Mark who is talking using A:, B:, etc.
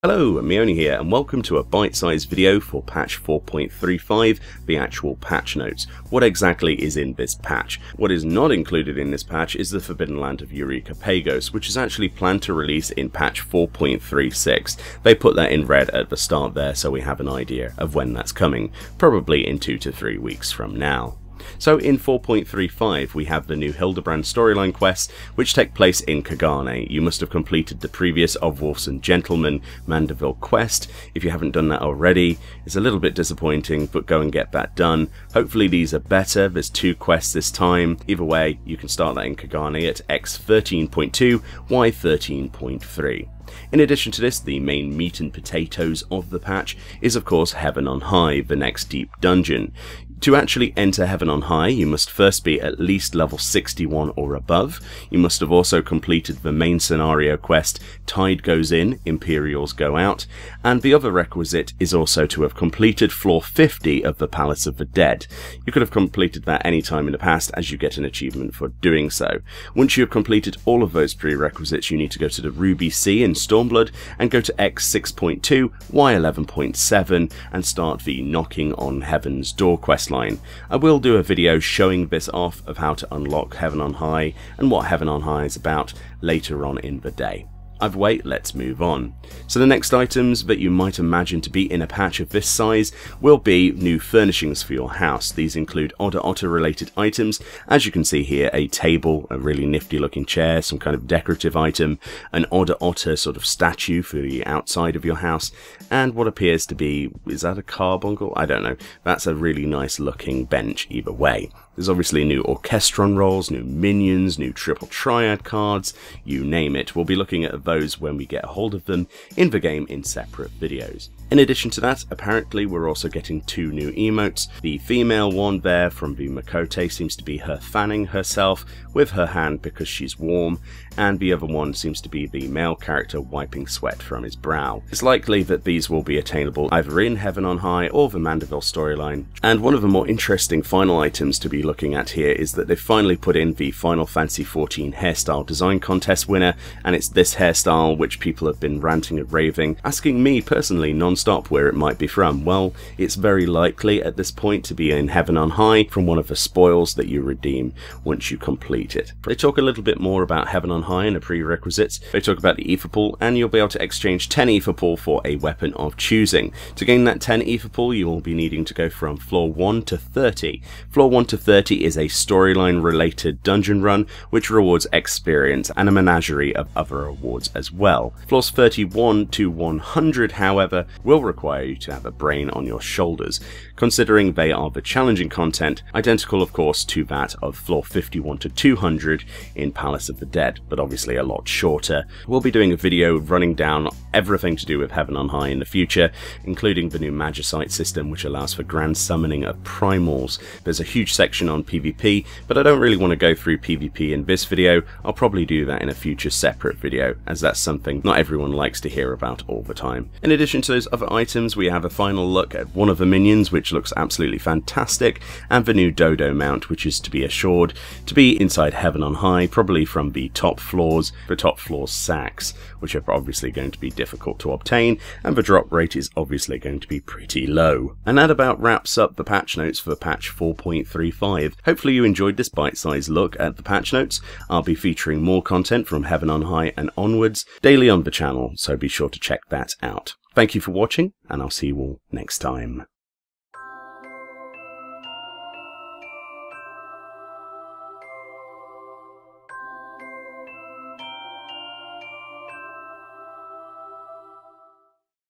A: Hello, Meoni here, and welcome to a bite-sized video for patch 4.35, the actual patch notes. What exactly is in this patch? What is not included in this patch is the Forbidden Land of Eureka Pagos, which is actually planned to release in patch 4.36. They put that in red at the start there, so we have an idea of when that's coming, probably in 2 to 3 weeks from now. So in 4.35 we have the new Hildebrand storyline quests, which take place in Kagane. You must have completed the previous Of Wolves and Gentlemen Mandeville quest. If you haven't done that already, it's a little bit disappointing, but go and get that done. Hopefully these are better. There's 2 quests this time. Either way, you can start that in Kagane at X13.2, Y13.3. In addition to this, the main meat and potatoes of the patch is of course Heaven on High, the next deep dungeon. To actually enter Heaven on High, you must first be at least level 61 or above. You must have also completed the main scenario quest, Tide Goes In, Imperials Go Out, and the other requisite is also to have completed floor 50 of the Palace of the Dead. You could have completed that any time in the past, as you get an achievement for doing so. Once you have completed all of those prerequisites, you need to go to the Ruby Sea in Stormblood and go to X6.2, Y11.7 and start the Knocking on Heaven's Door quest line. I will do a video showing this off of how to unlock Heaven on High and what Heaven on High is about later on in the day. Either way, let's move on. So the next items that you might imagine to be in a patch of this size will be new furnishings for your house. These include Otter related items, as you can see here, a table, a really nifty looking chair, some kind of decorative item, an Otter sort of statue for the outside of your house, and what appears to be, is that a carbuncle? I don't know. That's a really nice looking bench either way. There's obviously new Orchestron rolls, new minions, new Triple Triad cards, you name it. We'll be looking at those when we get a hold of them in the game in separate videos. In addition to that, apparently we're also getting 2 new emotes. The female one there from the Makote seems to be her fanning herself with her hand because she's warm, and the other one seems to be the male character wiping sweat from his brow. It's likely that these will be attainable either in Heaven on High or the Mandeville storyline. And one of the more interesting final items to be looking at here is that they've finally put in the Final Fantasy XIV hairstyle design contest winner, and it's this hairstyle which people have been ranting and raving, asking me personally non-stop where it might be from. Well, it's very likely at this point to be in Heaven on High from one of the spoils that you redeem once you complete it. They talk a little bit more about Heaven on High and the prerequisites. They talk about the ether pool, and you'll be able to exchange 10 ether pool for a weapon of choosing. To gain that 10 ether pool, you will be needing to go from floor 1 to 30. Floor 1 to 30 is a storyline related dungeon run which rewards experience and a menagerie of other rewards as well. Floors 31 to 100, however, will require you to have a brain on your shoulders, considering they are the challenging content, identical of course to that of floor 51 to 200 in Palace of the Dead, but obviously a lot shorter. We'll be doing a video running down everything to do with Heaven on High in the future, including the new Magicite system which allows for grand summoning of primals. There's a huge section on PvP, but I don't really want to go through PvP in this video. I'll probably do that in a future separate video, as that's something not everyone likes to hear about all the time. In addition to those other items, we have a final look at one of the minions which looks absolutely fantastic, and the new Dodo mount which is to be assured to be inside Heaven on High, probably from the top floors sacks, which are obviously going to be difficult to obtain, and the drop rate is obviously going to be pretty low. And that about wraps up the patch notes for patch 4.35. Hopefully you enjoyed this bite-sized look at the patch notes. I'll be featuring more content from Heaven on High and onwards daily on the channel, so be sure to check that out. Thank you for watching, and I'll see you all next time.